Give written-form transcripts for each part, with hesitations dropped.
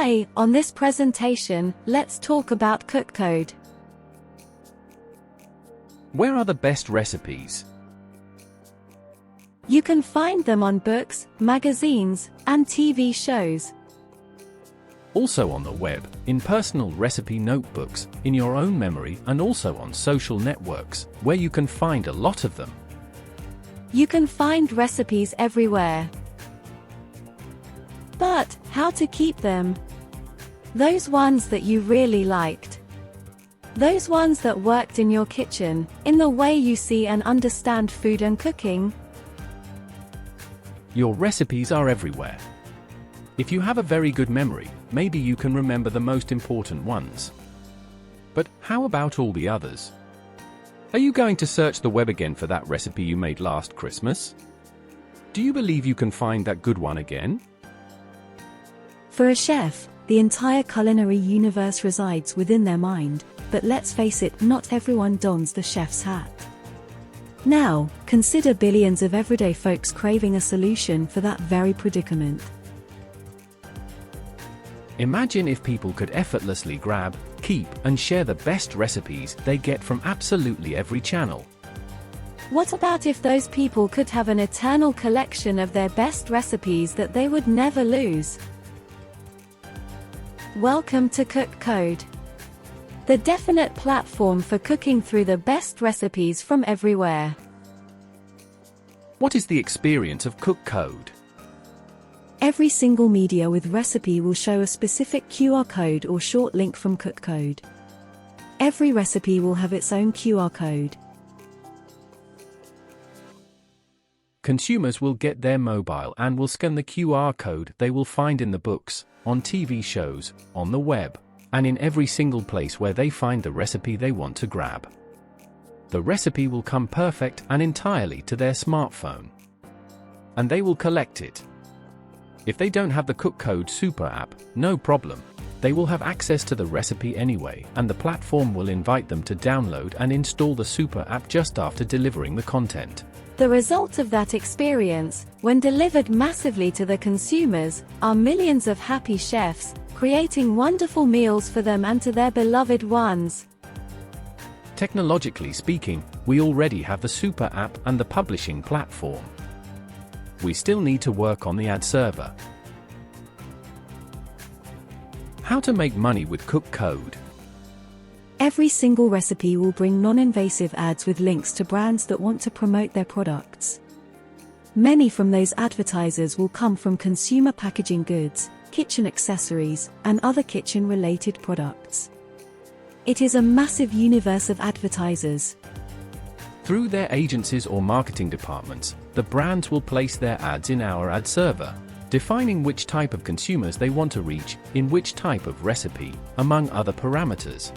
Today, on this presentation, let's talk about CookCode. Where are the best recipes? You can find them on books, magazines, and TV shows. Also on the web, in personal recipe notebooks, in your own memory, and also on social networks, where you can find a lot of them. You can find recipes everywhere. But, how to keep them? Those ones that you really liked. Those ones that worked in your kitchen, in the way you see and understand food and cooking. Your recipes are everywhere. If you have a very good memory, maybe you can remember the most important ones. But how about all the others? Are you going to search the web again for that recipe you made last Christmas? Do you believe you can find that good one again? For a chef, the entire culinary universe resides within their mind, but let's face it, not everyone dons the chef's hat. Now, consider billions of everyday folks craving a solution for that very predicament. Imagine if people could effortlessly grab, keep, and share the best recipes they get from absolutely every channel. What about if those people could have an eternal collection of their best recipes that they would never lose? Welcome to CookCode, the definite platform for cooking through the best recipes from everywhere. What is the experience of CookCode? Every single media with recipe will show a specific QR code or short link from CookCode. Every recipe will have its own QR code. Consumers will get their mobile and will scan the QR code they will find in the books, on TV shows, on the web, and in every single place where they find the recipe they want to grab. The recipe will come perfect and entirely to their smartphone. And they will collect it. If they don't have the CookCode Super app, no problem. They will have access to the recipe anyway, and the platform will invite them to download and install the Super app just after delivering the content. The result of that experience, when delivered massively to the consumers, are millions of happy chefs, creating wonderful meals for them and to their beloved ones. Technologically speaking, we already have the Super app and the publishing platform. We still need to work on the ad server. How to make money with CookCode? Every single recipe will bring non-invasive ads with links to brands that want to promote their products. Many from those advertisers will come from consumer packaging goods, kitchen accessories, and other kitchen-related products. It is a massive universe of advertisers. Through their agencies or marketing departments, the brands will place their ads in our ad server, defining which type of consumers they want to reach, in which type of recipe, among other parameters.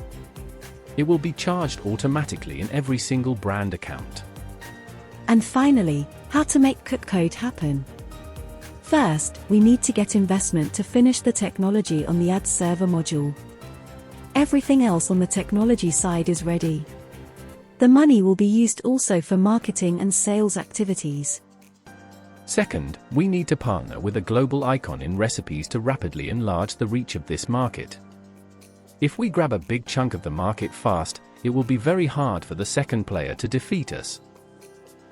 It will be charged automatically in every single brand account. And finally, how to make CookCode happen? First, we need to get investment to finish the technology on the ad server module. Everything else on the technology side is ready. The money will be used also for marketing and sales activities. Second, we need to partner with a global icon in recipes to rapidly enlarge the reach of this market. If we grab a big chunk of the market fast, it will be very hard for the second player to defeat us.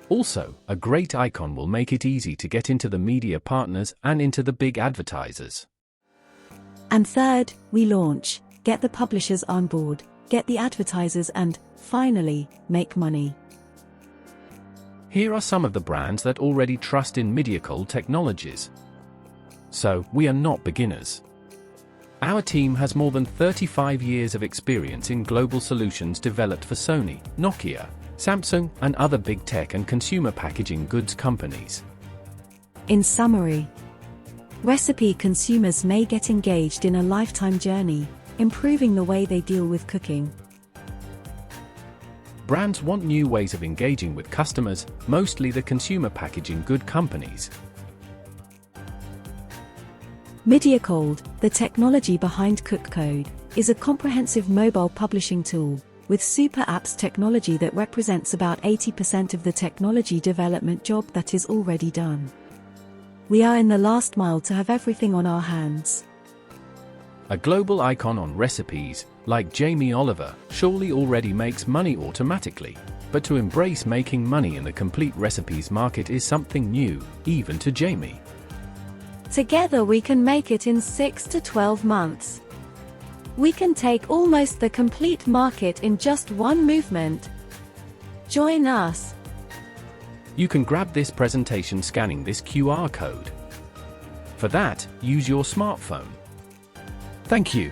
Also, a great icon will make it easy to get into the media partners and into the big advertisers. And third, we launch, get the publishers on board, get the advertisers and, finally, make money. Here are some of the brands that already trust in MediaCold technologies. So, we are not beginners. Our team has more than 35 years of experience in global solutions developed for Sony, Nokia, Samsung, and other big tech and consumer packaging goods companies. In summary, recipe consumers may get engaged in a lifetime journey, improving the way they deal with cooking. Brands want new ways of engaging with customers, mostly the consumer packaging good companies. MediaCold, the technology behind CookCode, is a comprehensive mobile publishing tool, with Super Apps technology that represents about 80% of the technology development job that is already done. We are in the last mile to have everything on our hands. A global icon on recipes, like Jamie Oliver, surely already makes money automatically. But to embrace making money in the complete recipes market is something new, even to Jamie. Together we can make it in 6 to 12 months. We can take almost the complete market in just one movement. Join us. You can grab this presentation scanning this QR code. For that, use your smartphone. Thank you.